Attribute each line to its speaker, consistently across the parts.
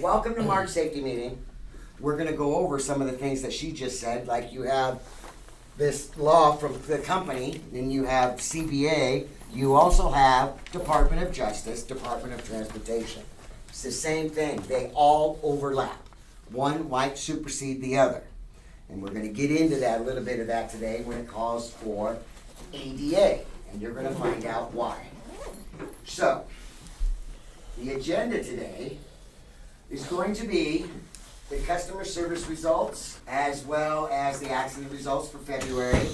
Speaker 1: welcome to March safety meeting. We're gonna go over some of the things that she just said, like you have this law from the company, and you have CBA, you also have Department of Justice, Department of Transportation. It's the same thing, they all overlap. One might supersede the other. And we're gonna get into that, a little bit of that today when it calls for ADA, and you're gonna find out why. So, the agenda today is going to be the customer service results as well as the accident results for February.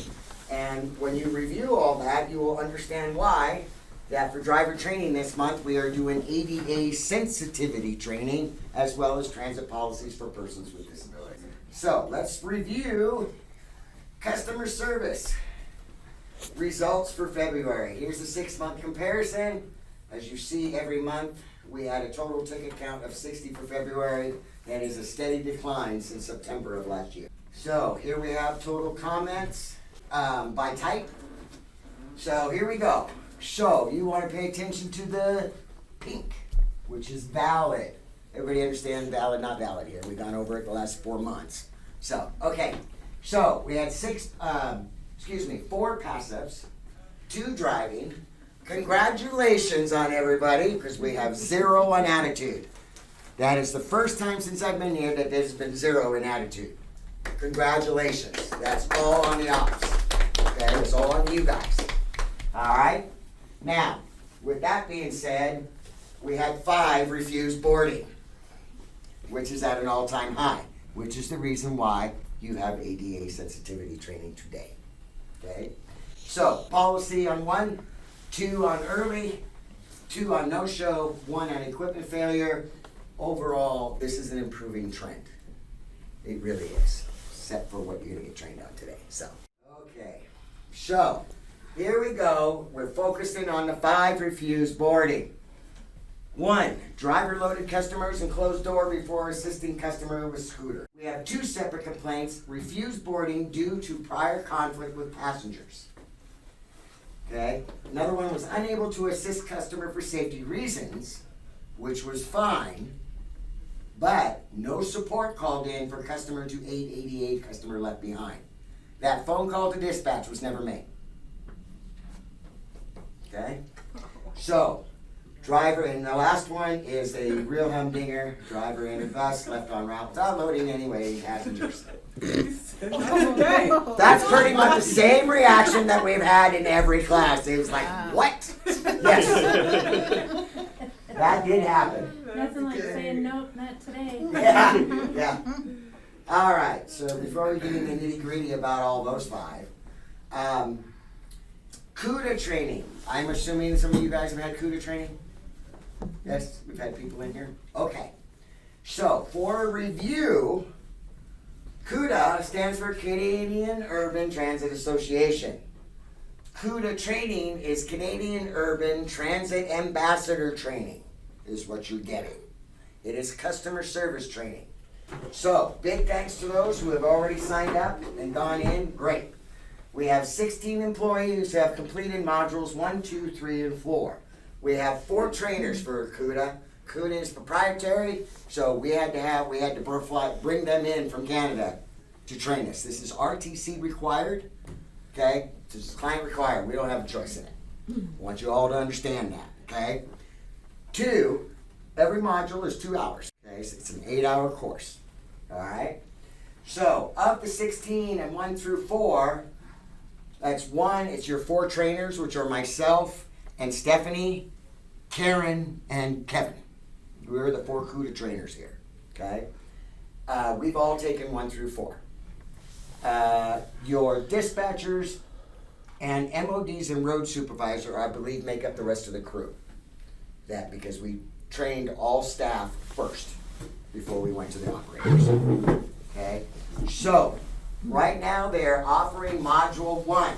Speaker 1: And when you review all that, you will understand why that for driver training this month, we are doing ADA sensitivity training as well as transit policies for persons with disabilities. So let's review customer service results for February. Here's the 6-month comparison. As you see, every month we had a total ticket count of 60 for February. That is a steady decline since September of last year. So here we have total comments by type. So here we go. So you want to pay attention to the pink, which is valid. Everybody understand valid, not valid here. We've gone over it the last 4 months. So, okay. So we had 4 passives, 2 driving. Congratulations on everybody, because we have 0 on attitude. That is the first time since I've been here that there's been 0 in attitude. Congratulations. That's all on the ops. Okay, it's all on you guys. All right? Now, with that being said, we had 5 refused boarding, which is at an all-time high, which is the reason why you have ADA sensitivity training today. Okay? So, policy on 1, 2 on early, 2 on no-show, 1 on equipment failure. Overall, this is an improving trend. It really is, except for what you're gonna get trained on today, so. Okay, so, here we go. We're focusing on the 5 refused boarding. 1, driver-loaded customers and closed door before assisting customer with scooter. We have 2 separate complaints, refused boarding due to prior conflict with passengers. Okay, another one was unable to assist customer for safety reasons, which was fine, but no support called in for customer to aid ADA customer left behind. That phone call to dispatch was never made. Okay? So, driver, and the last one is a real humdinger. Driver in a bus left on route without loading any passengers. That's pretty much the same reaction that we've had in every class. It was like, what? Yes. That did happen.
Speaker 2: Nothing like saying nope, not today.
Speaker 1: Yeah. All right, so before we get into the nitty gritty about all those 5, CUDA training. I'm assuming some of you guys have had CUDA training? Yes, we've had people in here? Okay. So, for review, CUDA stands for Canadian Urban Transit Association. CUDA training is Canadian Urban Transit Ambassador Training, is what you're getting. It is customer service training. So, big thanks to those who have already signed up and gone in. Great. We have 16 employees who have completed modules 1, 2, 3, and 4. We have 4 trainers for CUDA. CUDA is proprietary, so we had to bring them in from Canada to train us. This is RTC required, okay? This is client required. We don't have a choice in it. I want you all to understand that, okay? 2, every module is 2 hours, okay? So it's an 8-hour course, all right? So, of the 16 and 1 through 4, that's 1, it's your 4 trainers, which are myself and Stephanie, Karen, and Kevin. We're the 4 CUDA trainers here, okay? We've all taken 1 through 4. Your dispatchers and MODs and road supervisor, I believe, make up the rest of the crew. That because we trained all staff first before we went to the operators. Okay? So, right now they are offering Module 1.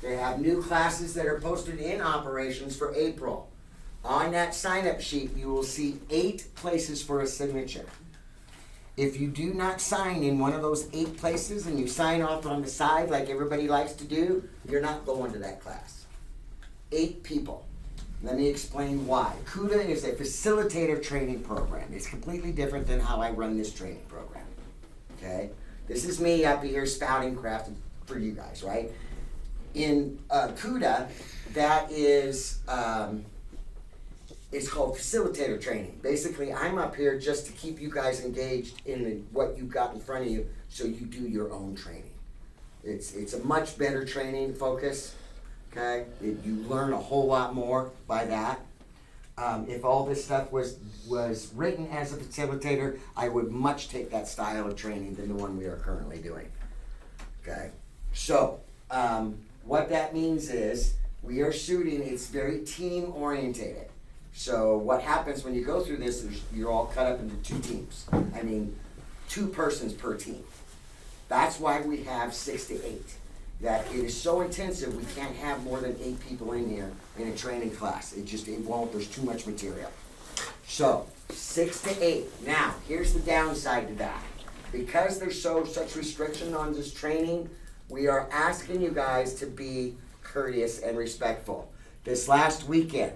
Speaker 1: They have new classes that are posted in operations for April. On that sign-up sheet, you will see 8 places for a signature. If you do not sign in one of those 8 places and you sign off on the side like everybody likes to do, you're not going to that class. 8 people. Let me explain why. CUDA is a facilitator training program. It's completely different than how I run this training program. Okay? This is me up here spouting crap for you guys, right? In CUDA, that is, it's called facilitator training. Basically, I'm up here just to keep you guys engaged in what you've got in front of you so you do your own training. It's a much better training focus, okay? You learn a whole lot more by that. If all this stuff was written as a facilitator, I would much take that style of training than the one we are currently doing, okay? So, what that means is we are shooting, it's very team orientated. So what happens when you go through this is you're all cut up into 2 teams. I mean, 2 persons per team. That's why we have 6 to 8. That it is so intensive, we can't have more than 8 people in here in a training class. It won't, there's too much material. So, 6 to 8. Now, here's the downside to that. Because there's such restriction on this training, we are asking you guys to be courteous and respectful. This last weekend,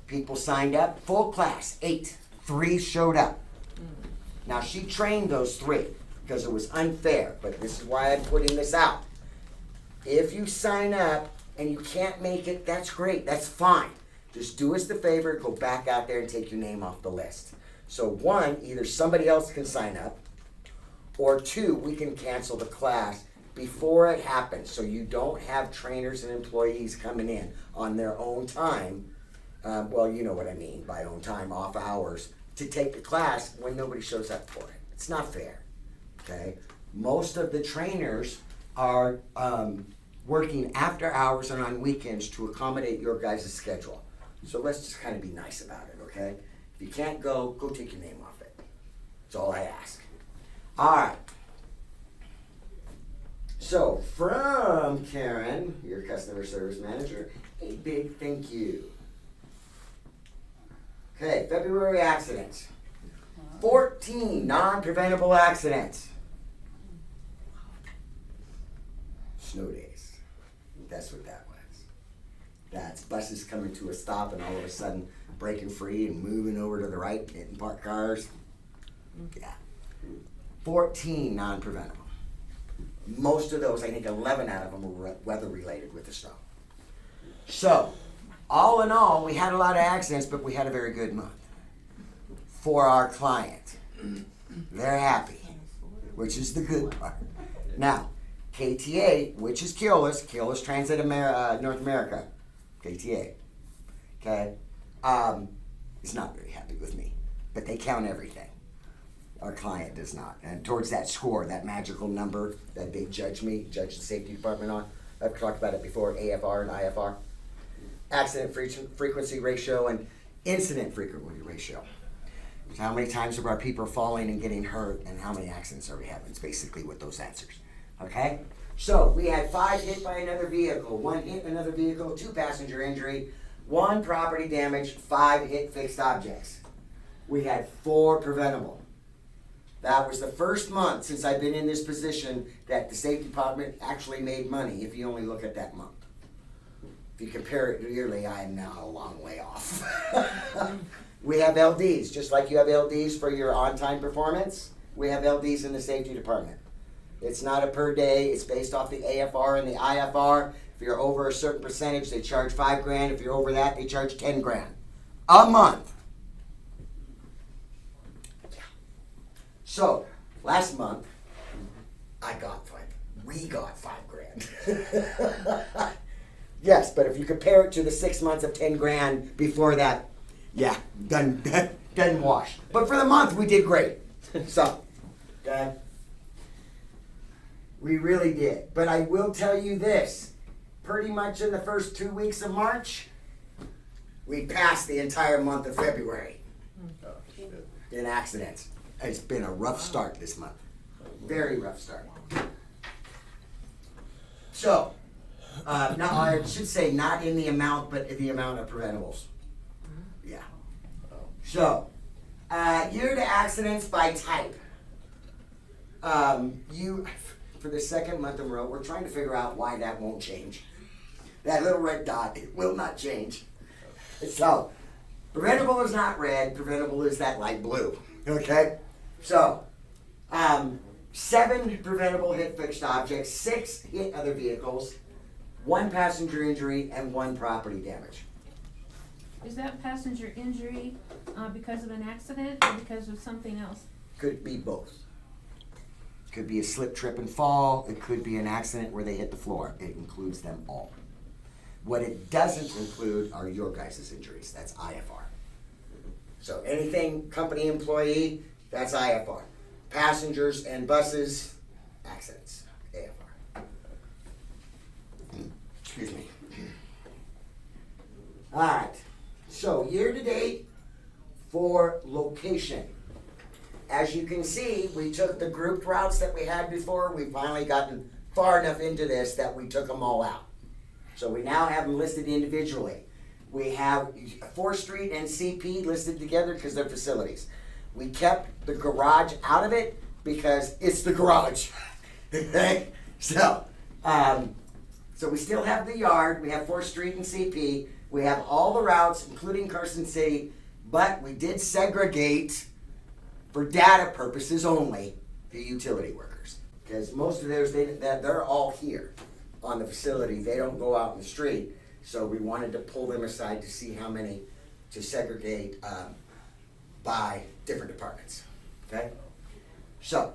Speaker 1: people signed up, full class, 8. 3 showed up. Now, she trained those 3 because it was unfair, but this is why I'm putting this out. If you sign up and you can't make it, that's great, that's fine. Just do us the favor, go back out there and take your name off the list. So 1, either somebody else can sign up, or 2, we can cancel the class before it happens, so you don't have trainers and employees coming in on their own time. Well, you know what I mean by own time, off hours, to take the class when nobody shows up for it. It's not fair, okay? Most of the trainers are working after hours and on weekends to accommodate your guys' schedule. So let's just kind of be nice about it, okay? If you can't go take your name off it. That's all I ask. All right. So from Karen, your customer service manager, a big thank you. Okay, February accidents. 14 non-preventable accidents. Snow days. That's what that was. That's buses coming to a stop and all of a sudden breaking free and moving over to the right, hitting parked cars. Yeah. 14 non-preventable. Most of those, I think 11 out of them were weather related with the snow. So, all in all, we had a lot of accidents, but we had a very good month for our client. They're happy, which is the good part. Now, KTA, which is Keolis Transit North America, KTA, okay, is not very happy with me, but they count everything. Our client does not. And towards that score, that magical number that they judge the safety department on, I've talked about it before, AFR and IFR, accident frequency ratio and incident frequency ratio. So how many times are our people falling and getting hurt and how many accidents are we having? It's basically what those answers. Okay? So we had 5 hit by another vehicle, 1 hit another vehicle, 2 passenger injury, 1 property damage, 5 hit fixed objects. We had 4 preventable. That was the first month since I've been in this position that the safety department actually made money if you only look at that month. If you compare it yearly, I am now a long way off. We have LDs, just like you have LDs for your on-time performance, we have LDs in the safety department. It's not a per day, it's based off the AFR and the IFR. If you're over a certain percentage, they charge $5,000. If you're over that, they charge $10,000 a month. So, last month, we got $5,000. Yes, but if you compare it to the 6 months of $10,000 before that, yeah, done wash. But for the month, we did great. So, okay, we really did. But I will tell you this, pretty much in the first 2 weeks of March, we passed the entire month of February in accidents. It's been a rough start this month. Very rough start. So, now I should say not in the amount, but in the amount of preventables. Yeah. So, year to accidents by type. For the second month in a row, we're trying to figure out why that won't change. That little red dot, it will not change. So, preventable is not red, preventable is that light blue, okay? So, 7 preventable hit fixed objects, 6 hit other vehicles, 1 passenger injury, and 1 property damage.
Speaker 2: Is that passenger injury, because of an accident or because of something else?
Speaker 1: Could be both. Could be a slip, trip, and fall. It could be an accident where they hit the floor. It includes them all. What it doesn't include are your guys' injuries. That's IFR. So anything company employee, that's IFR. Passengers and buses, accidents, AFR. Excuse me. All right. So year to date for location. As you can see, we took the grouped routes that we had before. We've finally gotten far enough into this that we took them all out. So we now have them listed individually. We have 4th Street and CP listed together because they're facilities. We kept the garage out of it because it's the garage. Okay? So we still have the yard. We have 4th Street and CP. We have all the routes, including Carson City, but we did segregate for data purposes only the utility workers. Because most of theirs, they're all here on the facility. They don't go out in the street. So we wanted to pull them aside to see how many to segregate by different departments. Okay? So,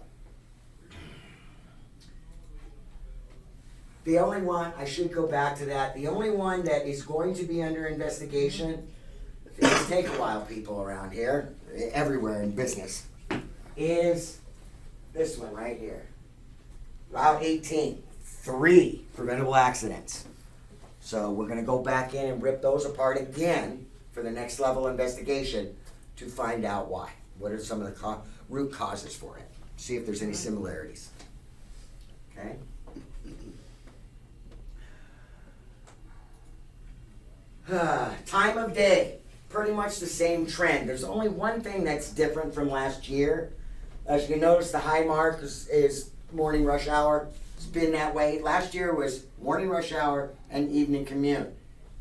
Speaker 1: the only one, I should go back to that, the only one that is going to be under investigation, things take a while, people around here, everywhere in business, is this one right here. Route 18, 3 preventable accidents. So we're gonna go back in and rip those apart again for the next level investigation to find out why. What are some of the root causes for it? See if there's any similarities. Okay? Time of day, pretty much the same trend. There's only one thing that's different from last year. As you can notice, the high mark is morning rush hour. It's been that way. Last year was morning rush hour and evening commute.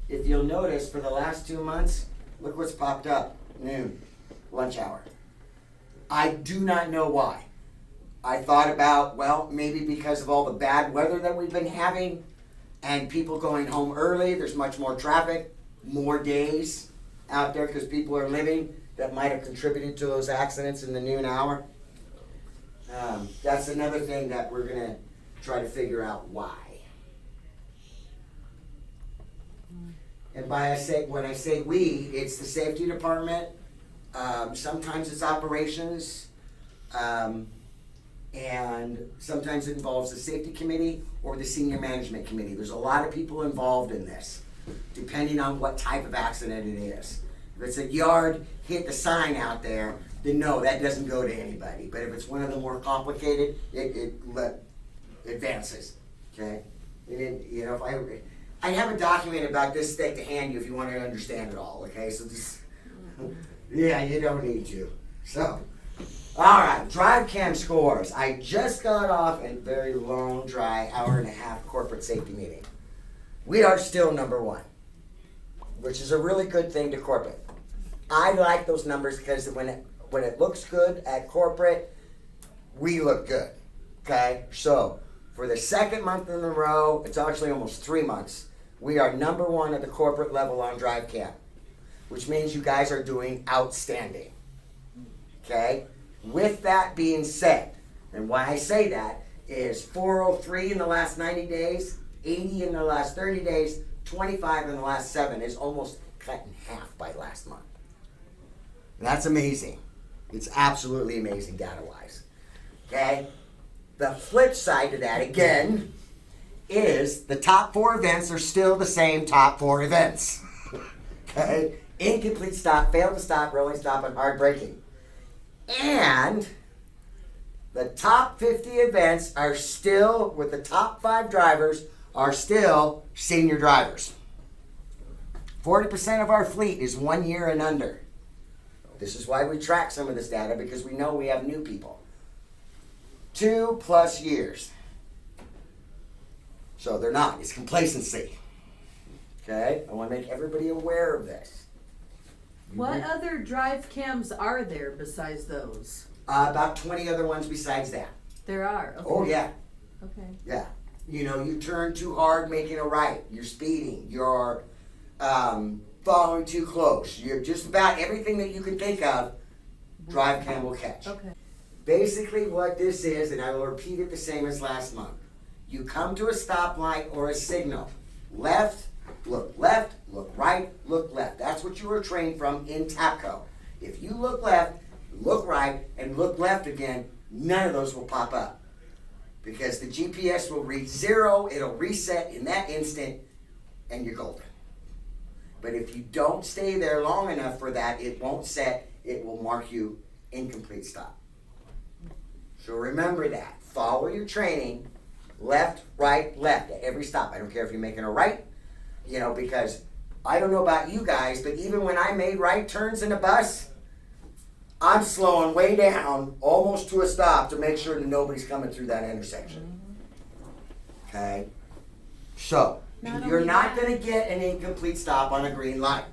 Speaker 1: If you'll notice, for the last 2 months, look what's popped up. Noon, lunch hour. I do not know why. I thought about, well, maybe because of all the bad weather that we've been having and people going home early, there's much more traffic, more days out there because people are living, that might have contributed to those accidents in the noon hour. That's another thing that we're going to try to figure out why. And when I say we, it's the safety department. Sometimes it's operations. And sometimes it involves the safety committee or the senior management committee. There's a lot of people involved in this, depending on what type of accident it is. If it's a yard, hit the sign out there, then no, that doesn't go to anybody. But if it's one of the more complicated, it advances. Okay? And then, you know, if I have a document about this thick to hand you if you want to understand it all. Okay? So just, yeah, you don't need to. So. All right, drive cam scores. I just got off a very long, dry, hour-and-a-half corporate safety meeting. We are still #1, which is a really good thing to corporate. I like those numbers because when it looks good at corporate, we look good. Okay, so for the 2nd month in a row, it's actually almost 3 months. We are #1 at the corporate level on drive cam, which means you guys are doing outstanding. Okay. With that being said, and why I say that is 403 in the last 90 days, 80 in the last 30 days, 25 in the last 7 is almost cut in half by last month. That's amazing. It's absolutely amazing data-wise. Okay? The flip side to that, again, is the top 4 events are still the same top 4 events. Okay? Incomplete stop, failed to stop, rolling stop, and hard braking. And the top 50 events are still, with the top 5 drivers, are still senior drivers. 40% of our fleet is 1 year and under. This is why we track some of this data, because we know we have new people. 2+ years. So they're not. It's complacency. Okay? I want to make everybody aware of this.
Speaker 3: What other drive cams are there besides those?
Speaker 1: About 20 other ones besides that.
Speaker 3: There are, okay.
Speaker 1: Oh, yeah.
Speaker 3: Okay.
Speaker 1: Yeah. You know, you turn too hard making a right. You're speeding. You're following too close. You're just about everything that you can think of, drive cam will catch.
Speaker 3: Okay.
Speaker 1: Basically what this is, and I will repeat it the same as last month. You come to a stoplight or a signal. Left, look right, look left. That's what you were trained from in TAPCO. If you look left, look right, and look left again, none of those will pop up. Because the GPS will read 0, it'll reset in that instant, and you're golden. But if you don't stay there long enough for that, it won't set, it will mark you incomplete stop. So remember that. Follow your training, left, right, left at every stop. I don't care if you're making a right, you know, because I don't know about you guys, but even when I made right turns in the bus, I'm slowing way down, almost to a stop, to make sure that nobody's coming through that intersection. Okay? So,
Speaker 2: Not
Speaker 1: you're
Speaker 2: only
Speaker 1: not
Speaker 2: that-
Speaker 1: going to get an incomplete stop on a green light.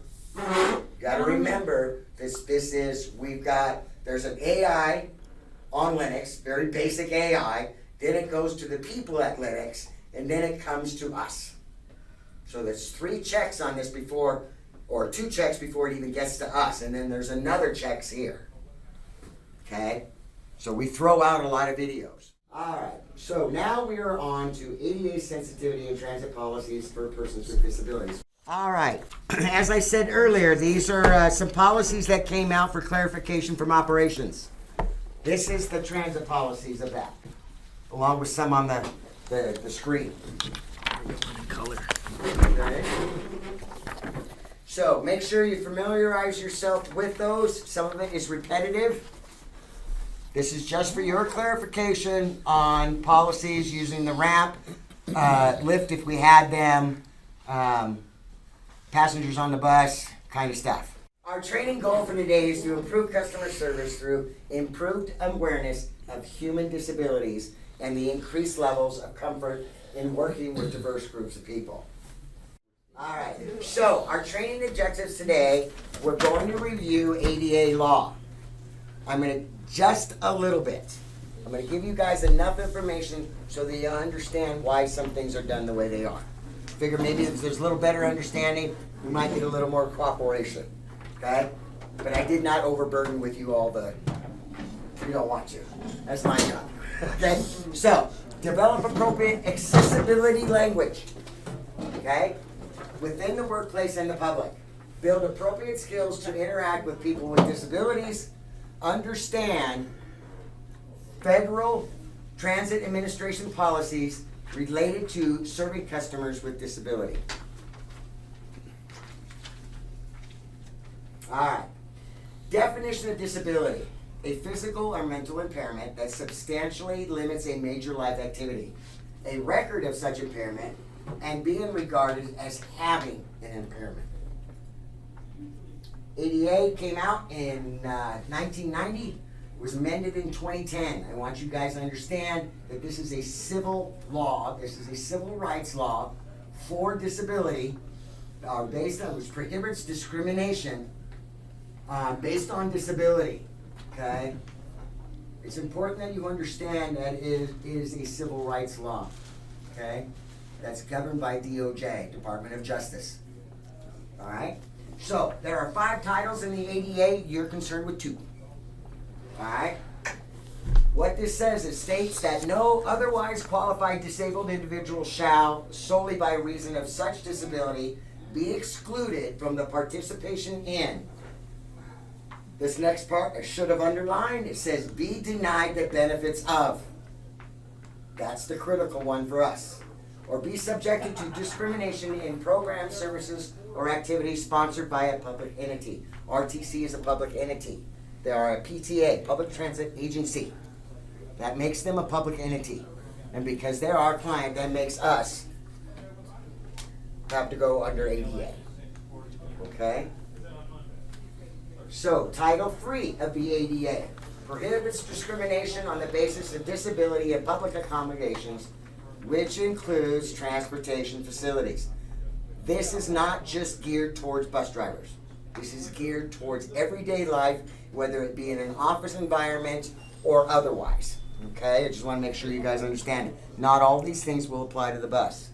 Speaker 1: Got to remember, there's an AI on Linux, very basic AI, then it goes to the people at Linux, and then it comes to us. So there's 3 checks on this before, or 2 checks before it even gets to us, and then there's another checks here. Okay? So we throw out a lot of videos. Alright, so now we are on to ADA sensitivity and transit policies for persons with disabilities. Alright, as I said earlier, these are some policies that came out for clarification from operations. This is the transit policies of that, along with some on the screen.
Speaker 4: Color.
Speaker 1: Okay. So make sure you familiarize yourself with those. Some of it is repetitive. This is just for your clarification on policies using the ramp, lift if we had them, passengers on the bus, kind of stuff. Our training goal for today is to improve customer service through improved awareness of human disabilities and the increased levels of comfort in working with diverse groups of people. All right, so our training objectives today, we're going to review ADA law. I'm going to just a little bit. I'm going to give you guys enough information so that you understand why some things are done the way they are. Figure maybe if there's a little better understanding, we might get a little more cooperation. Okay? But I did not overburden with you all you don't want to. That's my job. Okay? So, develop appropriate accessibility language. Okay? Within the workplace and the public. Build appropriate skills to interact with people with disabilities. Understand federal transit administration policies related to serving customers with disability. Alright. Definition of disability. A physical or mental impairment that substantially limits a major life activity. A record of such impairment and being regarded as having an impairment. ADA came out in 1990, was amended in 2010. I want you guys to understand that this is a civil law, this is a civil rights law for disability, based on, which prohibits discrimination based on disability, okay? It's important that you understand that it is a civil rights law, okay? That's governed by DOJ, Department of Justice, all right? So, there are 5 titles in the ADA, you're concerned with 2, all right? What this says, it states that no otherwise qualified disabled individual shall, solely by reason of such disability, be excluded from the participation in. This next part I should have underlined. It says, be denied the benefits of. That's the critical one for us. Or be subjected to discrimination in programs, services, or activities sponsored by a public entity. RTC is a public entity. They are a PTA, Public Transit Agency. That makes them a public entity. And because they're our client, that makes us have to go under ADA. Okay? So, Title III of the ADA prohibits discrimination on the basis of disability in public accommodations, which includes transportation facilities. This is not just geared towards bus drivers. This is geared towards everyday life, whether it be in an office environment or otherwise. Okay, I just want to make sure you guys understand it. Not all these things will apply to the bus.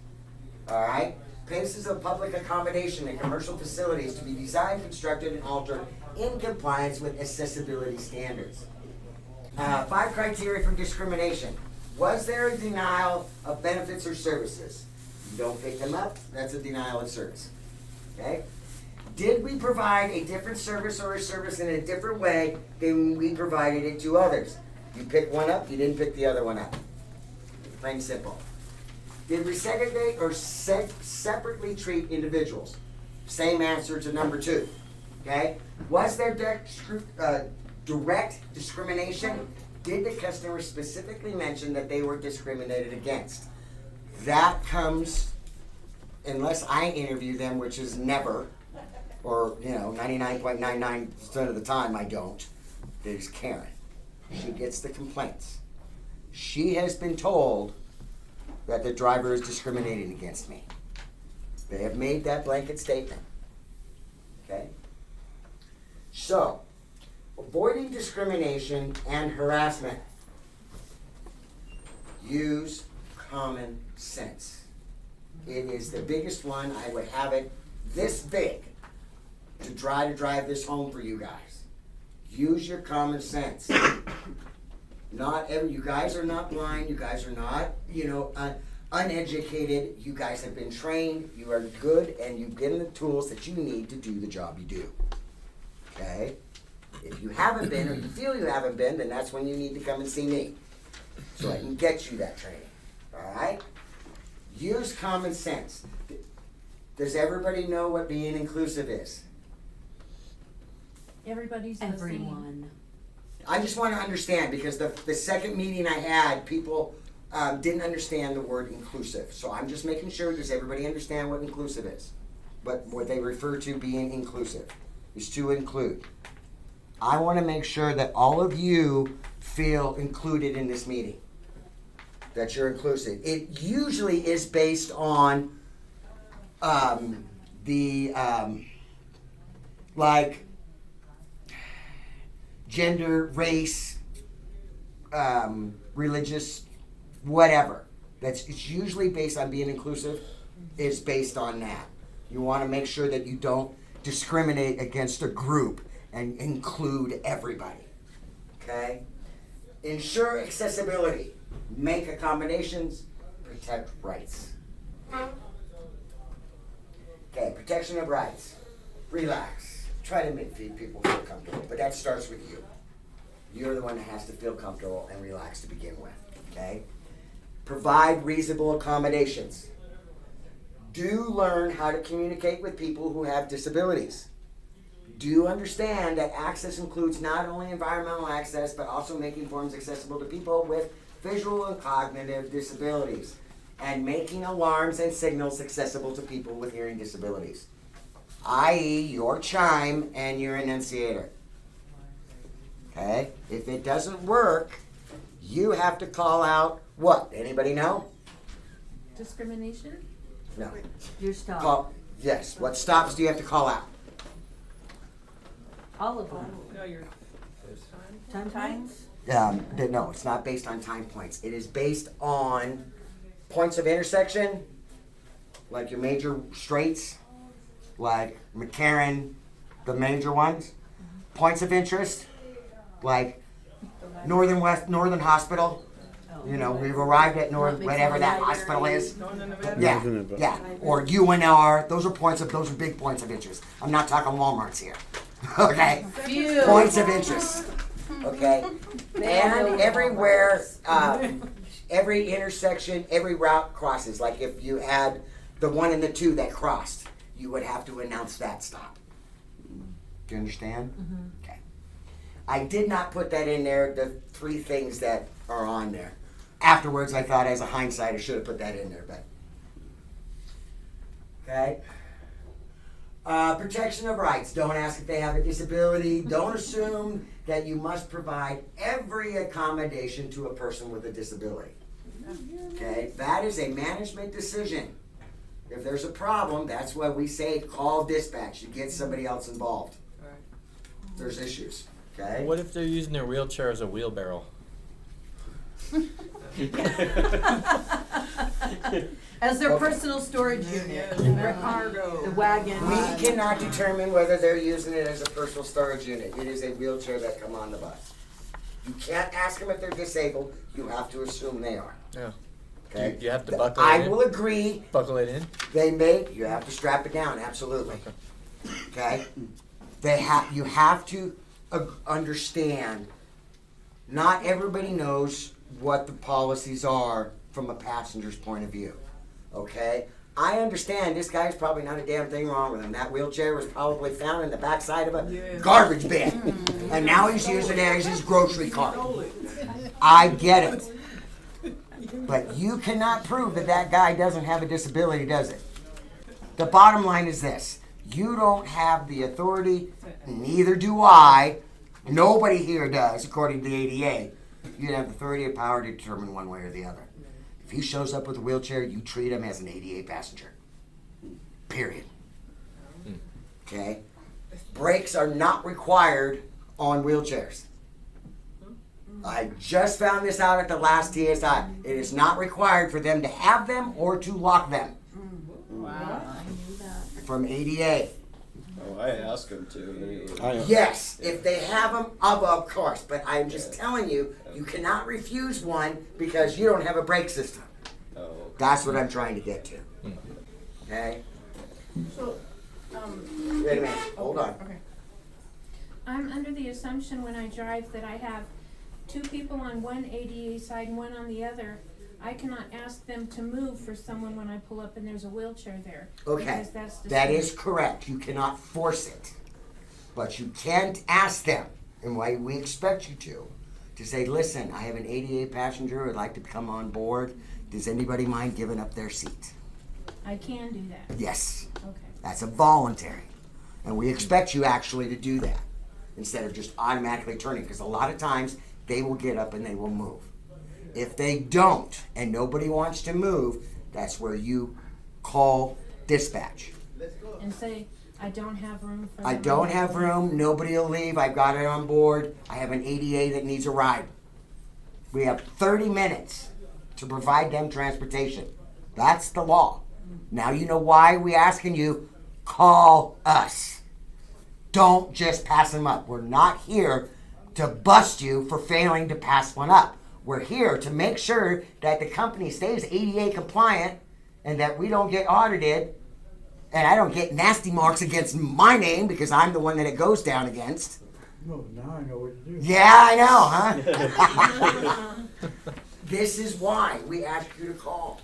Speaker 1: All right? Places of public accommodation and commercial facilities to be designed, constructed, and altered in compliance with accessibility standards. 5 criteria for discrimination. Was there a denial of benefits or services? You don't pick them up, that's a denial of service. Okay? Did we provide a different service or a service in a different way than we provided it to others? You pick one up, you didn't pick the other one up. Plain simple. Did we segregate or separately treat individuals? Same answer to number 2. Okay? Was there direct discrimination? Did the customer specifically mention that they were discriminated against? That comes, unless I interview them, which is never, or 99.99% of the time I don't, there's Karen. She gets the complaints. She has been told that the driver is discriminating against me. They have made that blanket statement. Okay? So, avoiding discrimination and harassment. Use common sense. It is the biggest one. I would have it this big to try to drive this home for you guys. Use your common sense. You guys are not blind. You guys are not, uneducated. You guys have been trained. You are good, and you've given the tools that you need to do the job you do. Okay? If you haven't been, or you feel you haven't been, then that's when you need to come and see me, so I can get you that training. All right? Use common sense. Does everybody know what being inclusive is?
Speaker 2: Everybody's the same.
Speaker 3: Everyone.
Speaker 1: I just want to understand, because the second meeting I had, people didn't understand the word inclusive. So I'm just making sure, does everybody understand what inclusive is? What they refer to being inclusive is to include. I want to make sure that all of you feel included in this meeting, that you're inclusive. It usually is based on gender, race, religious, whatever. It's usually based on being inclusive. It's based on that. You want to make sure that you don't discriminate against a group and include everybody. Okay? Ensure accessibility. Make accommodations. Protect rights. Okay, protection of rights. Relax. Try to make people feel comfortable, but that starts with you. You're the one that has to feel comfortable and relax to begin with. Okay? Provide reasonable accommodations. Do learn how to communicate with people who have disabilities. Do understand that access includes not only environmental access, but also making forms accessible to people with visual and cognitive disabilities, and making alarms and signals accessible to people with hearing disabilities, i.e. your chime and your enunciator. Okay? If it doesn't work, you have to call out what? Anybody know?
Speaker 2: Discrimination?
Speaker 1: No.
Speaker 3: Your stop.
Speaker 1: Yes. What stops do you have to call out?
Speaker 3: All of them.
Speaker 5: No, your
Speaker 3: Times?
Speaker 1: No, it's not based on time points. It is based on points of intersection, like your major straights, like McCarran, the major ones. Points of interest, like Northern Hospital. You know, we've arrived at whatever that hospital is. Yeah. Or UNR. Those are big points of interest. I'm not talking Walmart's here. Okay.
Speaker 3: Phew.
Speaker 1: Points of interest. Okay. And everywhere, every intersection, every route crosses. Like if you had the 1 and the 2 that crossed, you would have to announce that stop. Do you understand? Mm-hmm. Okay. I did not put that in there, the 3 things that are on there. Afterwards, I thought as a hindsight, I should have put that in there, but. Okay. Protection of rights. Don't ask if they have a disability. Don't assume that you must provide every accommodation to a person with a disability. Okay, that is a management decision. If there's a problem, that's why we say call dispatch. You get somebody else involved. If there's issues, okay?
Speaker 5: What if they're using their wheelchair as a wheelbarrow?
Speaker 3: As their
Speaker 1: Okay.
Speaker 3: personal storage unit,
Speaker 6: Their cargo.
Speaker 3: the wagon.
Speaker 1: We cannot determine whether they're using it as a personal storage unit. It is a wheelchair that come on the bus. You can't ask them if they're disabled. You have to assume they are.
Speaker 5: Yeah.
Speaker 1: Okay?
Speaker 5: You have to buckle it
Speaker 1: I
Speaker 5: in?
Speaker 1: will agree.
Speaker 5: Buckle it in?
Speaker 1: They may. You have to strap it down. Absolutely. Okay. You have to understand. Not everybody knows what the policies are from a passenger's point of view. Okay? I understand this guy's probably not a damn thing wrong with him. That wheelchair was probably found in the backside of a garbage bin. And now he's using it as his grocery cart. I get it. But you cannot prove that that guy doesn't have a disability, does it? The bottom line is this. You don't have the authority, neither do I. Nobody here does, according to the ADA. You have the authority and power to determine one way or the other. If he shows up with a wheelchair, you treat him as an ADA passenger. Period. Okay? Brakes are not required on wheelchairs. I just found this out at the last TSI. It is not required for them to have them or to lock them
Speaker 6: Wow.
Speaker 1: from ADA.
Speaker 7: Oh, I asked him to.
Speaker 1: Yes, if they have them, of course. But I'm just telling you, you cannot refuse one because you don't have a brake system.
Speaker 7: Oh,
Speaker 1: That's what I'm trying to get to. Okay?
Speaker 6: So,
Speaker 1: Wait a minute. Hold on.
Speaker 6: okay.
Speaker 2: I'm under the assumption when I drive that I have two people on one ADA side and one on the other. I cannot ask them to move for someone when I pull up and there's a wheelchair there.
Speaker 1: Okay,
Speaker 2: Because that's
Speaker 1: that is correct. You cannot force it. But you can ask them, and why we expect you to say, listen, I have an ADA passenger who would like to come on board. Does anybody mind giving up their seat?
Speaker 2: I can do that.
Speaker 1: Yes,
Speaker 2: Okay.
Speaker 1: that's a voluntary. And we expect you actually to do that instead of just automatically turning, because a lot of times they will get up and they will move. If they don't and nobody wants to move, that's where you call dispatch.
Speaker 2: And say, I don't have room for
Speaker 1: I
Speaker 2: them.
Speaker 1: don't have room, nobody will leave, I've got it on board, I have an ADA that needs a ride. We have 30 minutes to provide them transportation. That's the law. Now you know why we asking you, call us. Don't just pass them up. We're not here to bust you for failing to pass one up. We're here to make sure that the company stays ADA compliant and that we don't get audited and I don't get nasty marks against my name because I'm the one that it goes down against.
Speaker 8: No, now I know what to do.
Speaker 1: Yeah, I know, huh? This is why we ask you to call.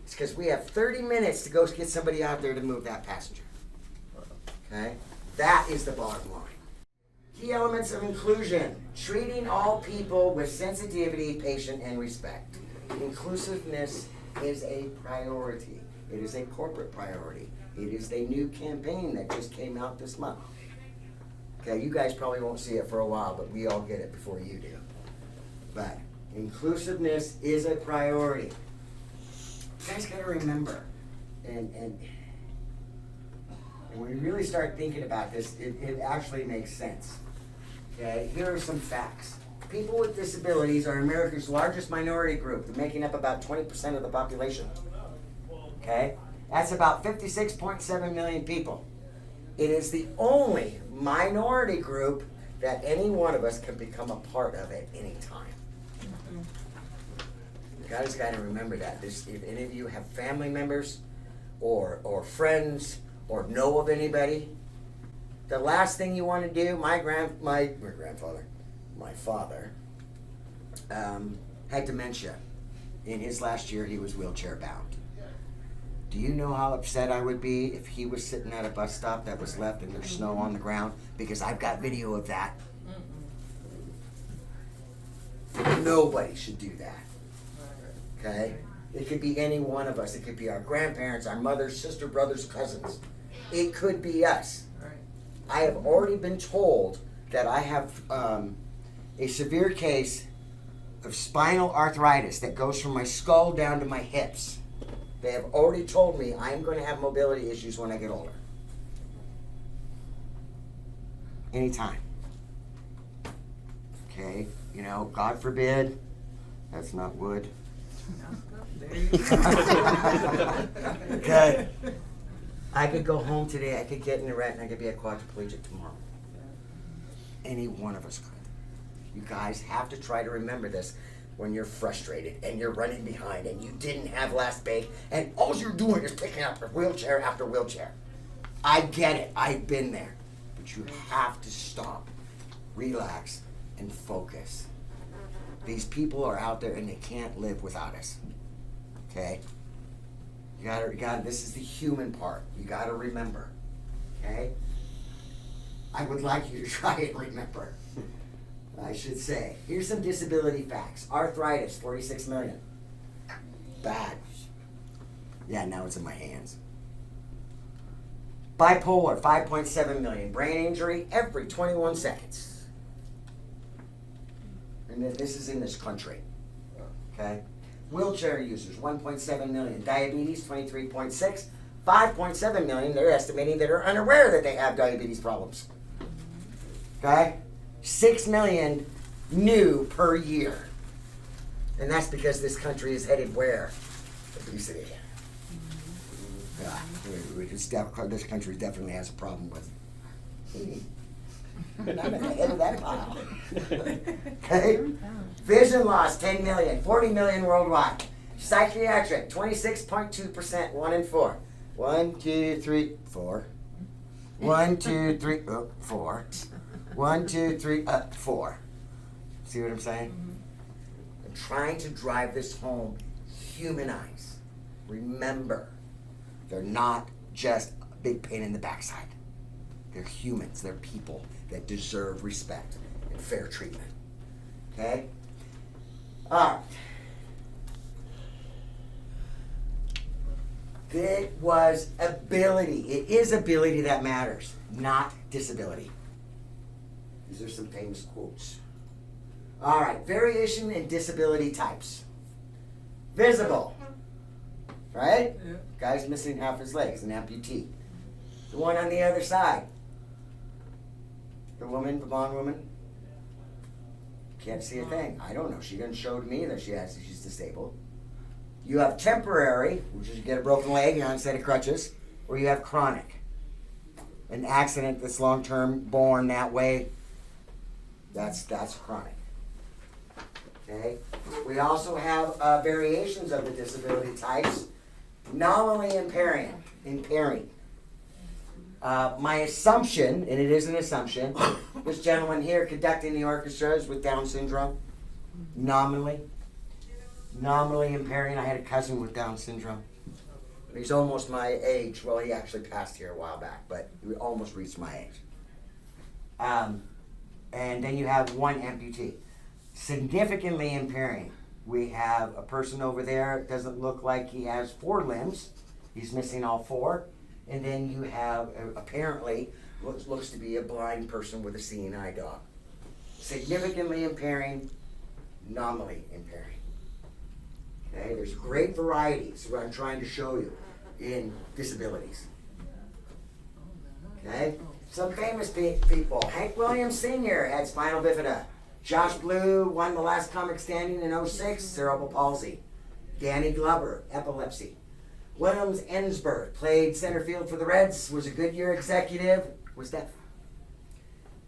Speaker 1: It's because we have 30 minutes to go get somebody out there to move that passenger. Okay? That is the bottom line. Key elements of inclusion. Treating all people with sensitivity, patience, and respect. Inclusiveness is a priority. It is a corporate priority. It is a new campaign that just came out this month. Okay, you guys probably won't see it for a while, but we all get it before you do. But inclusiveness is a priority. You guys gotta remember, and when we really start thinking about this, it actually makes sense. Okay, here are some facts. People with disabilities are America's largest minority group, making up about 20% of the population. Okay, that's about 56.7 million people. It is the only minority group that any one of us can become a part of at any time. You guys got to remember that. If any of you have family members or friends or know of anybody, the last thing you want to do, my father, had dementia. In his last year, he was wheelchair bound. Do you know how upset I would be if he was sitting at a bus stop that was left and there's snow on the ground? Because I've got video of that. Nobody should do that. Okay? It could be any one of us. It could be our grandparents, our mothers, sister, brothers, cousins. It could be us. I have already been told that I have a severe case of spinal arthritis that goes from my skull down to my hips. They have already told me I'm going to have mobility issues when I get older. Anytime. Okay, you know, God forbid, that's not wood. Okay. I could go home today, I could get in a wreck, and I could be a quadriplegic tomorrow. Any one of us could. You guys have to try to remember this when you're frustrated and you're running behind and you didn't have last bake and all you're doing is picking up wheelchair after wheelchair. I get it. I've been there. But you have to stop, relax, and focus. These people are out there and they can't live without us. Okay? You gotta, this is the human part. You gotta remember. Okay? I would like you to try and remember. I should say. Here's some disability facts. Arthritis, 46 million. Bad. Yeah, now it's in my hands. Bipolar, 5.7 million. Brain injury, every 21 seconds. And this is in this country. Okay? Wheelchair users, 1.7 million. Diabetes, 23.6. 5.7 million, they're estimating that are unaware that they have diabetes problems. Okay? 6 million new per year. And that's because this country is headed where? Obesity. Yeah, this country definitely has a problem with eating. I'm at the head of that pile. Okay? Vision loss, 10 million, 40 million worldwide. Psychiatric, 26.2%, 1 in 4. 1, 2, 3, 4. 1, 2, 3, 4. 1, 2, 3, 4. See what I'm saying? I'm trying to drive this home. Humanize. Remember, they're not just a big pain in the backside. They're humans. They're people that deserve respect and fair treatment. Okay? All right. It was ability. It is ability that matters, not disability. These are some famous quotes. All right, variation in disability types. Visible, right?
Speaker 6: Yeah.
Speaker 1: Guy's missing half his legs, an amputee. The one on the other side. The woman, the blonde woman, can't see a thing. I don't know. She didn't show to me that she's disabled. You have temporary, which is you get a broken leg, you're on a set of crutches, or you have chronic. An accident that's long-term, born that way, that's chronic. Okay? We also have variations of the disability types. Nominally impairing. My assumption, and it is an assumption, this gentleman here conducting the orchestra is with Down syndrome. Nominally impairing. I had a cousin with Down syndrome. He's almost my age. Well, he actually passed here a while back, but he almost reached my age. And then you have one amputee. Significantly impairing. We have a person over there. It doesn't look like he has 4 limbs. He's missing all 4. And then you have, apparently, looks to be a blind person with a seeing eye dog. Significantly impairing, nominally impairing. Okay, there's great varieties, what I'm trying to show you, in disabilities. Okay, some famous people. Hank Williams Sr. had spinal bifida. Josh Blue won the last comic standing in 06, cerebral palsy. Danny Glover, epilepsy. Williams Ensberg played center field for the Reds, was a Goodyear executive, was deaf.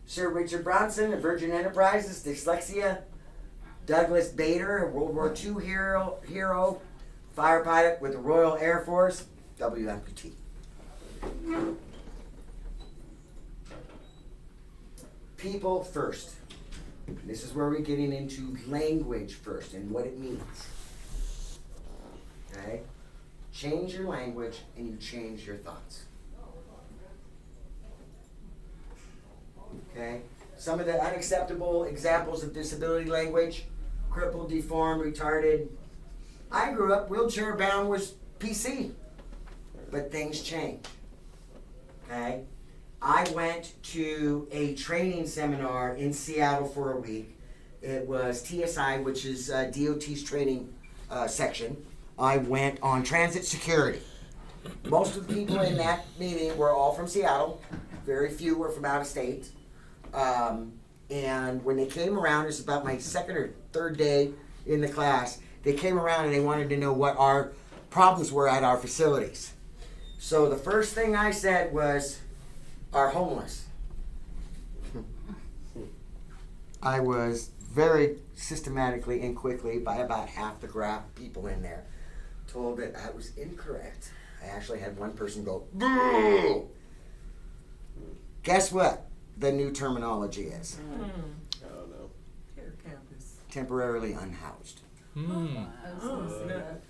Speaker 1: Sir Richard Bronson of Virgin Enterprises, dyslexia. Douglas Bader, World War II hero, fire pilot with the Royal Air Force, WMPT. People first. This is where we're getting into language first and what it means. Okay? Change your language and you change your thoughts. Okay? Some of the unacceptable examples of disability language: crippled, deformed, retarded. I grew up wheelchair bound was PC, but things change. Okay? I went to a training seminar in Seattle for a week. It was TSI, which is DOT's training section I went on transit security. Most of the people in that meeting were all from Seattle. Very few were from out of state. And when they came around, it was about my second or third day in the class, they came around and they wanted to know what our problems were at our facilities. So the first thing I said was, our homeless. I was very systematically and quickly, by about half the people in there, told that I was incorrect. I actually had one person go, boo! Guess what the new terminology is?
Speaker 7: I don't know.
Speaker 6: Care campus.
Speaker 1: Temporarily unhoused.
Speaker 5: Hmm.
Speaker 3: I was gonna say that.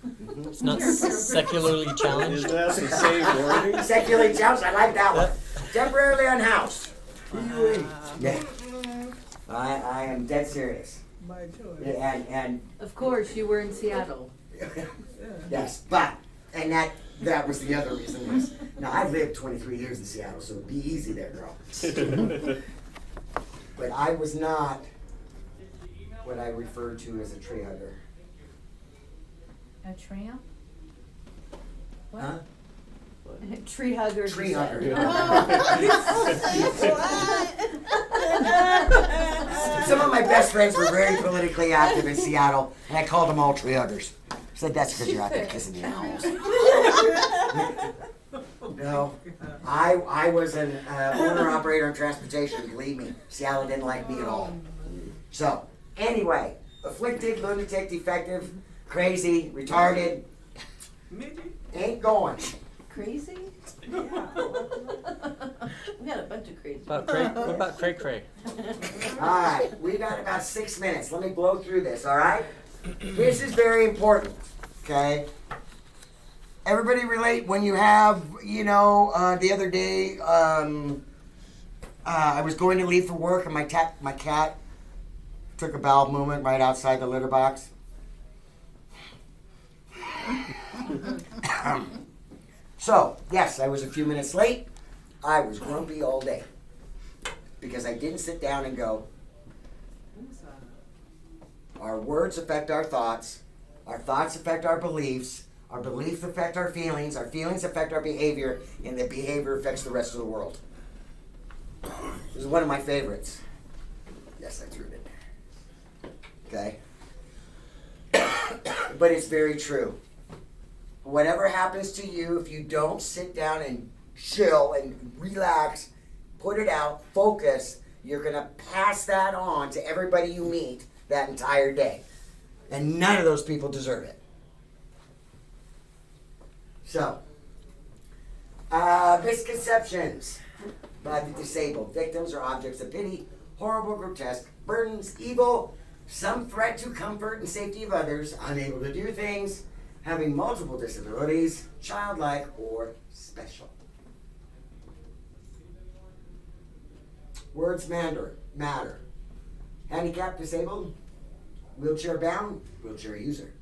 Speaker 5: It's not secularly
Speaker 7: Is
Speaker 5: challenged.
Speaker 7: that the same wording?
Speaker 1: Secularly challenged, I like that one. Temporarily unhoused. Yeah. I am dead serious.
Speaker 6: By choice.
Speaker 1: And
Speaker 3: Of course, you were in Seattle.
Speaker 1: yes, but, and that was the other reason was, now I lived 23 years in Seattle, so be easy there, girl. But I was not what I refer to as a tree hugger.
Speaker 2: A tramp? What?
Speaker 1: Huh?
Speaker 3: Tree hugger.
Speaker 1: Tree
Speaker 3: you said.
Speaker 1: hugger. Some of my best friends were very politically active in Seattle, and I called them all tree huggers. Said that's because you're out there kissing the owls. No, I was an owner operator in transportation. Believe me, Seattle didn't like me at all. So anyway, afflicted, lunatic, defective, crazy, retarded,
Speaker 6: Midget?
Speaker 1: ain't going.
Speaker 3: Crazy?
Speaker 6: Yeah.
Speaker 3: We had a bunch of crazy.
Speaker 5: What about Cray Cray?
Speaker 1: All right, we got about 6 minutes. Let me blow through this, all right? This is very important, okay? Everybody relate when you have, the other day, I was going to leave for work and my cat took a bowel movement right outside the litter box. So, yes, I was a few minutes late. I was grumpy all day because I didn't sit down and go, our words affect our thoughts affect our beliefs affect our feelings affect our behavior, and the behavior affects the rest of the world. This is one of my favorites. Yes, I threw it in there. Okay? But it's very true. Whatever happens to you, if you don't sit down and chill and relax, put it out, focus, you're going to pass that on to everybody you meet that entire day. And none of those people deserve it. So, misconceptions by the disabled. Victims are objects of pity, horrible, grotesque, burdens, evil, some threat to comfort and safety of others, unable to do things, having multiple disabilities, childlike, or special. Words matter. Handicapped, disabled, wheelchair bound, wheelchair user.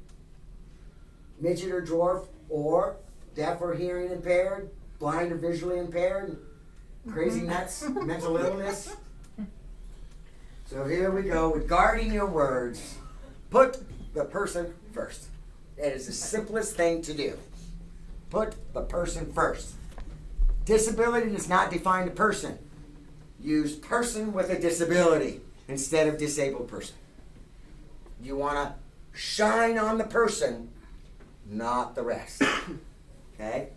Speaker 1: Midget or dwarf, or deaf or hearing impaired, blind or visually impaired, crazy nuts, mental illness. So here we go with guarding your words. Put the person first. It is the simplest thing to do. Put the person first. Disability does not define the person. Use person with a disability instead of disabled person. You want to shine on the person, not the rest. Okay?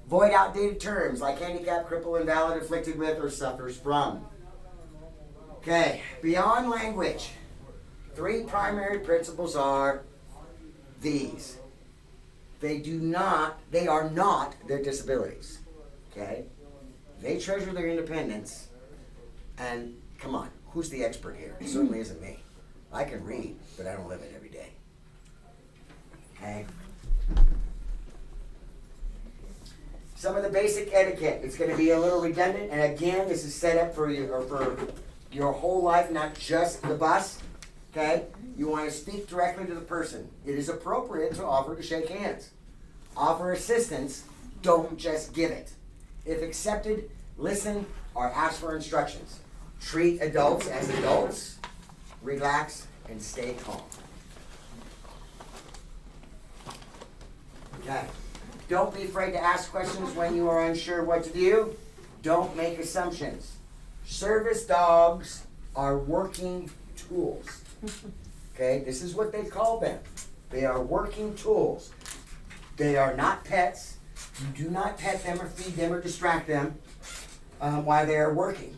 Speaker 1: Avoid outdated terms like handicap, cripple, invalid, afflicted with, or suffers from. Okay, beyond language, 3 primary principles are these. They are not their disabilities. Okay? They treasure their independence. And come on, who's the expert here? It certainly isn't me. I can read, but I don't live it every day. Okay? Some of the basic etiquette. It's going to be a little redundant, and again, this is set up for your whole life, not just the bus. Okay? You want to speak directly to the person. It is appropriate to offer to shake hands. Offer assistance, don't just give it. If accepted, listen or ask for instructions. Treat adults as adults. Relax and stay calm. Okay. Don't be afraid to ask questions when you are unsure what to do. Don't make assumptions. Service dogs are working tools. Okay, this is what they call them. They are working tools. They are not pets. You do not pet them or feed them or distract them while they are working.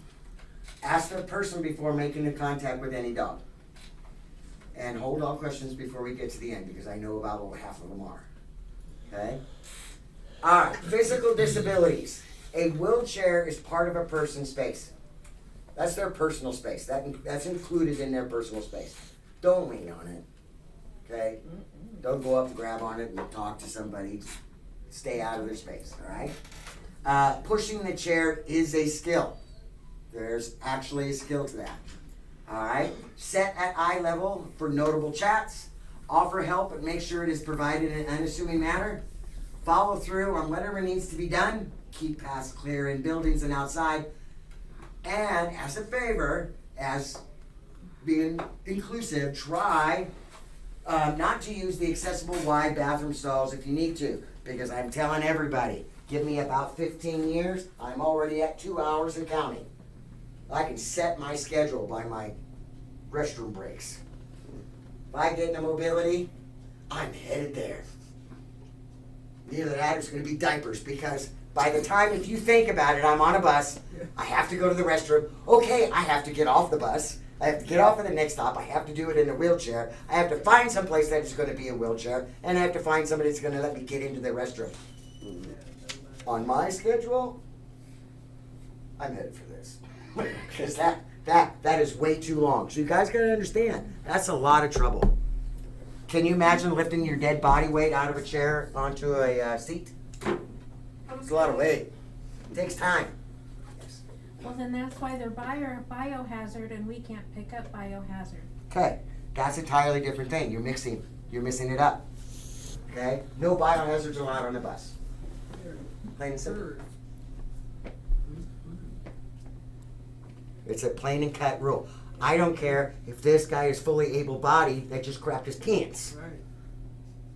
Speaker 1: Ask the person before making a contact with any dog. And hold all questions before we get to the end, because I know about what half of them are. Okay? All right, physical disabilities. A wheelchair is part of a person's space. That's their personal space. That's included in their personal space. Don't lean on it. Okay? Don't go up and grab on it and talk to somebody. Stay out of their space, all right? Pushing the chair is a skill. There's actually a skill to that. All right? Set at eye level for notable chats. Offer help and make sure it is provided in an unassuming manner. Follow through on whatever needs to be done. Keep paths clear in buildings and outside. And as a favor, as being inclusive, try not to use the accessible wide bathroom stalls if you need to. Because I'm telling everybody, give me about 15 years, I'm already at 2 hours and counting. I can set my schedule by my restroom breaks. If I get into mobility, I'm headed there. Either that or it's going to be diapers, because by the time, if you think about it, I'm on a bus, I have to go to the restroom. Okay, I have to get off the bus. I have to get off at the next stop. I have to do it in a wheelchair. I have to find some place that is going to be a wheelchair, and I have to find somebody that's going to let me get into the restroom. On my schedule, I'm headed for this. Because that is way too long. So you guys got to understand, that's a lot of trouble. Can you imagine lifting your dead body weight out of a chair onto a seat? It's a lot of weight. It takes time.
Speaker 2: Well, then that's why they're biohazard and we can't pick up biohazard.
Speaker 1: Okay, that's an entirely different thing. You're mixing it up. Okay? No biohazards allowed on the bus. Plain and simple. It's a plain and cut rule. I don't care if this guy is fully able-bodied that just crapped his pants.
Speaker 6: Right.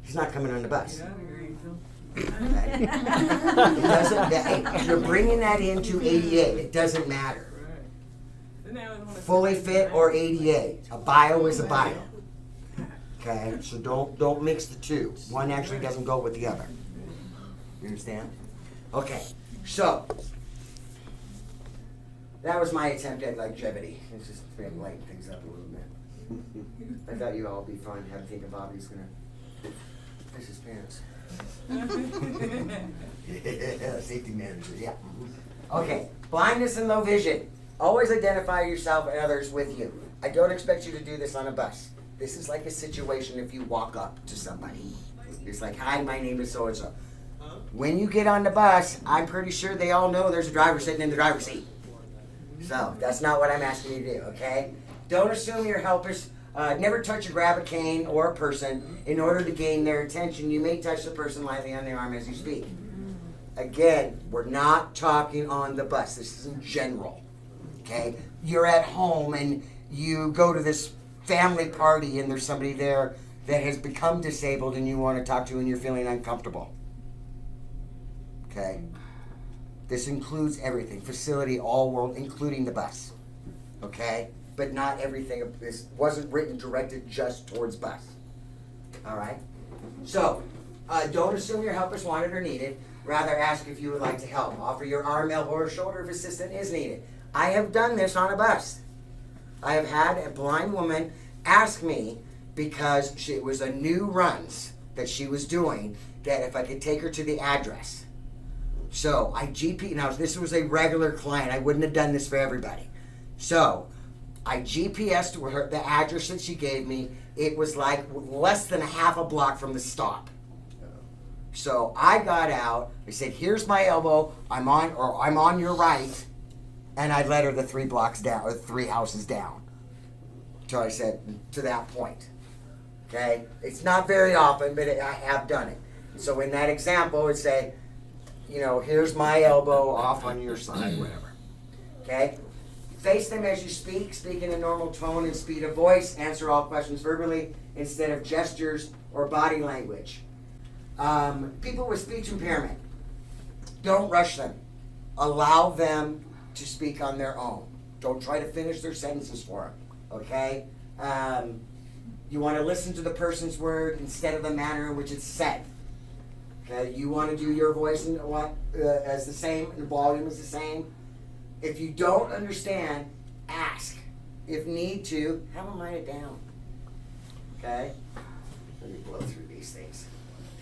Speaker 1: He's not coming on the bus.
Speaker 6: Get out of here, Angel.
Speaker 1: Okay? It doesn't, hey, you're bringing that into ADA. It doesn't matter.
Speaker 6: Right. Then now I wanna
Speaker 1: Fully
Speaker 6: say-
Speaker 1: fit or ADA. A bio is a bio. Okay? So don't mix the two. One actually doesn't go with the other. You understand? Okay. So that was my attempt at longevity. It's just trying to lighten things up a little bit. I thought you all would be fun. Have to think of Bobby's gonna piss his pants. Yeah, safety manager, yeah. Okay, blindness and low vision. Always identify yourself and others with you. I don't expect you to do this on a bus. This is like a situation if you walk up to somebody. It's like, hi, my name is so-and-so. When you get on the bus, I'm pretty sure they all know there's a driver sitting in the driver's seat. So, that's not what I'm asking you to do, okay? Don't assume you're helpers. Never touch or grab a cane or a person in order to gain their attention. You may touch the person lightly on the arm as you speak. Again, we're not talking on the bus. This is in general, okay? You're at home and you go to this family party and there's somebody there that has become disabled and you want to talk to and you're feeling uncomfortable, okay? This includes everything, facility, all world, including the bus, okay? But not everything. This wasn't written directed just towards bus. All right? So, don't assume your help is wanted or needed. Rather, ask if you would like to help. Offer your arm, elbow, or shoulder if assistance is needed. I have done this on a bus. I have had a blind woman ask me, because it was a new runs that she was doing, that if I could take her to the address. So, now this was a regular client. I wouldn't have done this for everybody. So, I GPS'd her the address that she gave me. It was like less than a half a block from the stop. So I got out. I said, "Here's my elbow. I'm on your right," and I led her the 3 blocks down, or 3 houses down. So I said to that point. Okay, it's not very often, but I have done it. So in that example, it'd say, here's my elbow off on your side, whatever. Okay. Face them as you speak in a normal tone and speed of voice, answer all questions verbally instead of gestures or body language. People with speech impairment, don't rush them. Allow them to speak on their own. Don't try to finish their sentences for them, okay? You wanna listen to the person's word instead of the manner in which it's said. Okay, you wanna do your voice and what, as the same, and the volume is the same. If you don't understand, ask. If need to, have them write it down. Okay? Let me blow through these things.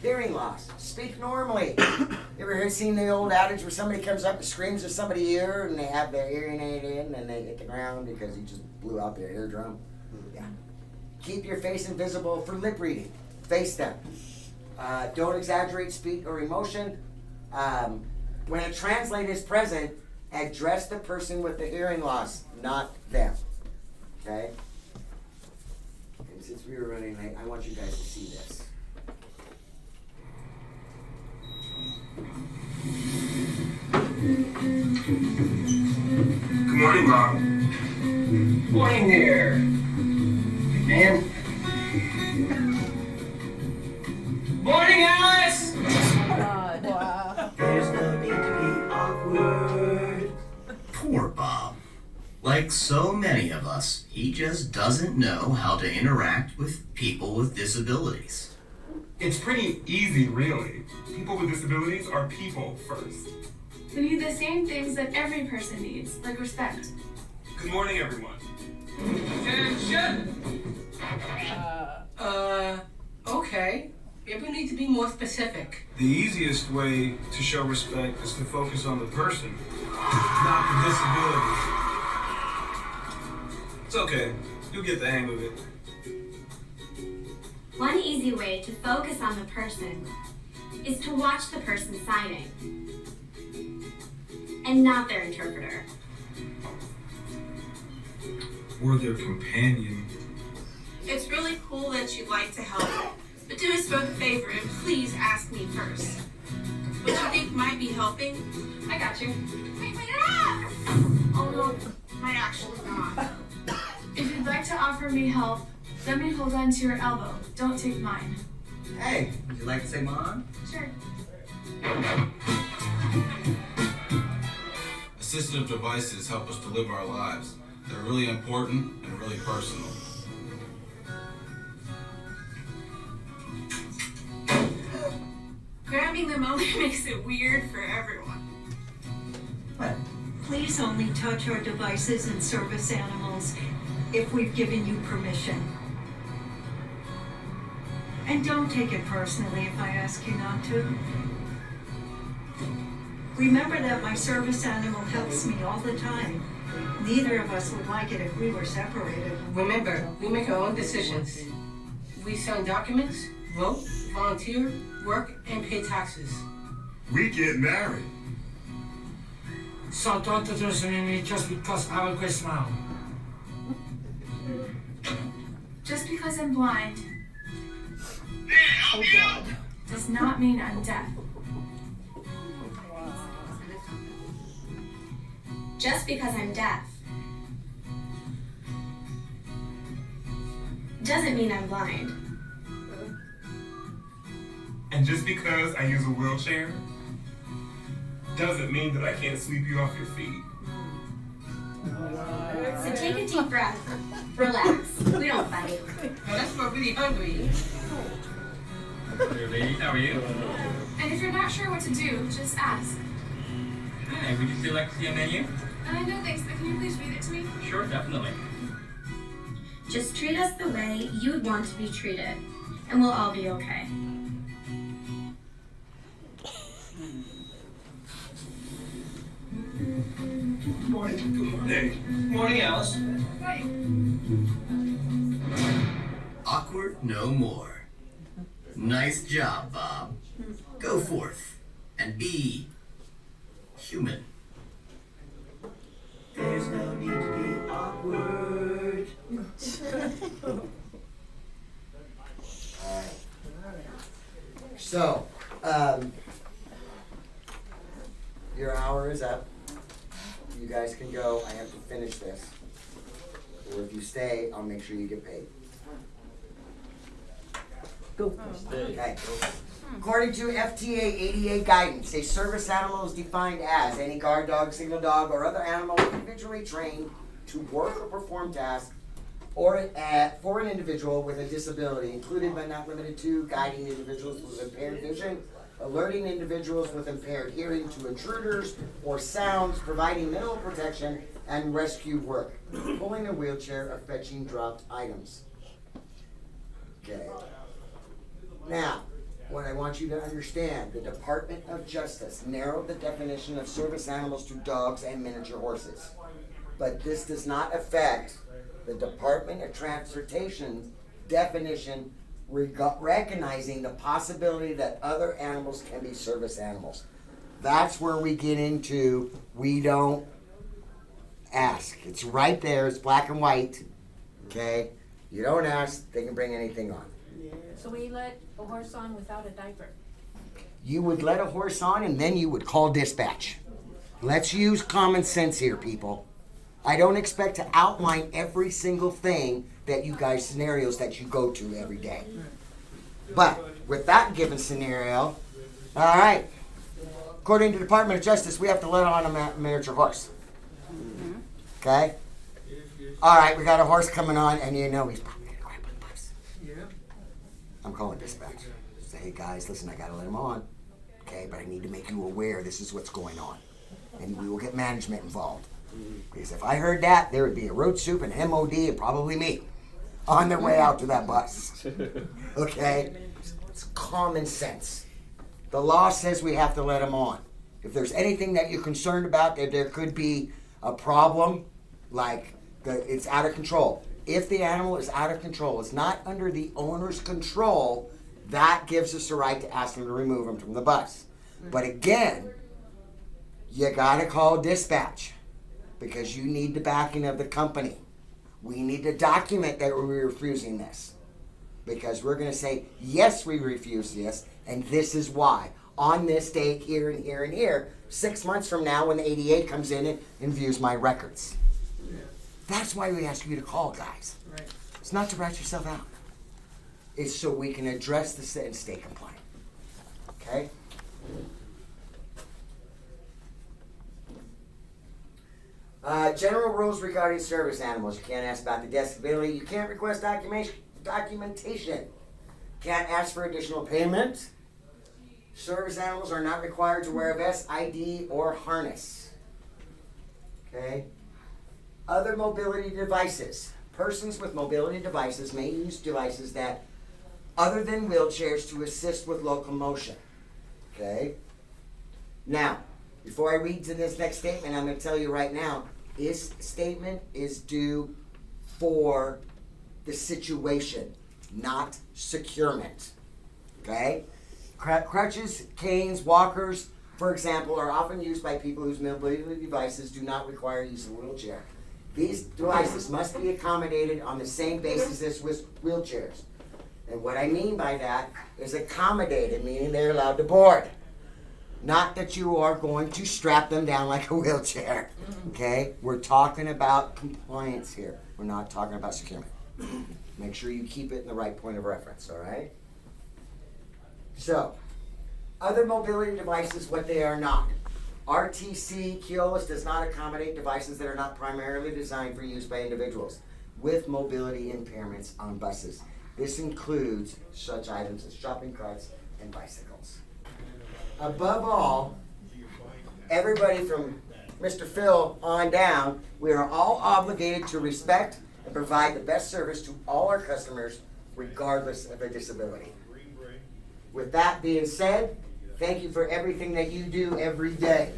Speaker 1: Hearing loss. Speak normally. You ever seen the old adage where somebody comes up and screams at somebody's ear and they have their hearing aid in and they hit the ground because he just blew out their eardrum? Yeah. Keep your face invisible for lip reading. Face them. Don't exaggerate speech or emotion. When a translator is present, address the person with the hearing loss, not them. Okay? And since we were running late, I want you guys to see this.
Speaker 9: Good morning, Mom. Morning there. Man. Morning, Alice!
Speaker 10: There's no need to be awkward. Poor Bob. Like so many of us, he just doesn't know how to interact with people with disabilities.
Speaker 9: It's pretty easy, really. People with disabilities are people first.
Speaker 11: We need the same things that every person needs, like respect.
Speaker 9: Good morning, everyone. Attention!
Speaker 12: Okay. Maybe we need to be more specific.
Speaker 9: The easiest way to show respect is to focus on the person, not the disability. It's okay. You'll get the hang of it.
Speaker 13: One easy way to focus on the person is to watch the person signing and not their interpreter.
Speaker 9: Or their companion.
Speaker 11: It's really cool that you'd like to help, but do us both a favor and please ask me first. What you think might be helping? I got you. Wait, oh no, might actually not. If you'd like to offer me help, let me hold on to your elbow. Don't take mine.
Speaker 10: Hey, would you like to say Mom?
Speaker 11: Sure.
Speaker 9: Assistive devices help us to live our lives. They're really important and really personal.
Speaker 11: Grabbing them only makes it weird for everyone.
Speaker 12: Please only touch our devices and service animals if we've given you permission. And don't take it personally if I ask you not to. Remember that my service animal helps me all the time. Neither of us would like it if we were separated.
Speaker 6: Remember, we make our own decisions. We sign documents, vote, volunteer, work, and pay taxes.
Speaker 9: We get married.
Speaker 12: So don't introduce me just because I will smile.
Speaker 11: Just because I'm blind does not mean I'm deaf.
Speaker 13: Just because I'm deaf doesn't mean I'm blind.
Speaker 9: And just because I use a wheelchair doesn't mean that I can't sweep you off your feet.
Speaker 13: So take a deep breath, relax. We don't fight.
Speaker 6: Unless we're really hungry.
Speaker 5: How are you?
Speaker 11: And if you're not sure what to do, just ask.
Speaker 5: Hi, would you still like to see a menu?
Speaker 11: No thanks, but can you please read it to me?
Speaker 5: Sure, definitely.
Speaker 13: Just treat us the way you would want to be treated, and we'll all be okay.
Speaker 9: Morning. Good morning.
Speaker 6: Morning, Alice.
Speaker 11: Hi.
Speaker 10: Awkward no more. Nice job, Bob. Go forth and be human. There's no need to be awkward.
Speaker 1: So, your hour is up. You guys can go. I have to finish this. Or if you stay, I'll make sure you get paid.
Speaker 3: Go.
Speaker 1: Okay. According to FTA ADA guidance, a service animal is defined as any guard dog, signal dog, or other animal individually trained to work or perform tasks or for an individual with a disability, including but not limited to guiding individuals with impaired vision, alerting individuals with impaired hearing to intruders or sounds, providing mental protection and rescue work, pulling a wheelchair, or fetching dropped items. Okay. Now, what I want you to understand, the Department of Justice narrowed the definition of service animals to dogs and miniature horses. But this does not affect the Department of Transportation's definition recognizing the possibility that other animals can be service animals. That's where we get into, we don't ask. It's right there, it's black and white, okay? You don't ask, they can bring anything on.
Speaker 2: So we let a horse on without a diaper.
Speaker 1: You would let a horse on and then you would call dispatch. Let's use common sense here, people. I don't expect to outline every single thing that you guys, scenarios that you go to every day. But with that given scenario, all right, according to the Department of Justice, we have to let on a miniature horse. Okay? All right, we got a horse coming on and you know he's probably going to grab the bus. I'm calling dispatch. Say, hey guys, listen, I got to let him on. Okay, but I need to make you aware this is what's going on. And we will get management involved. Because if I heard that, there would be a road soup and MOD and probably me on their way out to that bus. Okay? It's common sense. The law says we have to let them on. If there's anything that you're concerned about, that there could be a problem, like it's out of control. If the animal is out of control, it's not under the owner's control, that gives us the right to ask them to remove them from the bus. But again, you gotta call dispatch because you need the backing of the company. We need to document that we're refusing this because we're gonna say, yes, we refuse this, and this is why. On this date, here and here and here, 6 months from now when the 88 comes in and views my records. That's why we ask you to call, guys.
Speaker 3: Right.
Speaker 1: It's not to rat yourself out. It's so we can address this and stay compliant. Okay? General rules regarding service animals. You can't ask about the disability. You can't request documentation. Can't ask for additional payment. Service animals are not required to wear a vest, ID, or harness. Okay? Other mobility devices. Persons with mobility devices may use devices that, other than wheelchairs, to assist with locomotion. Okay? Now, before I read to this next statement, I'm going to tell you right now, this statement is due for the situation, not securement. Okay? Crutches, canes, walkers, for example, are often used by people whose mobility devices do not require use of a wheelchair. These devices must be accommodated on the same basis as with wheelchairs. And what I mean by that is accommodated, meaning they're allowed to board. Not that you are going to strap them down like a wheelchair. Okay? We're talking about compliance here. We're not talking about securement. Make sure you keep it in the right point of reference, all right? So, other mobility devices, what they are not. RTC Keolis does not accommodate devices that are not primarily designed for use by individuals with mobility impairments on buses. This includes such items as shopping carts and bicycles. Above all, everybody from Mr. Phil on down, we are all obligated to respect and provide the best service to all our customers, regardless of their disability. With that being said, thank you for everything that you do every day.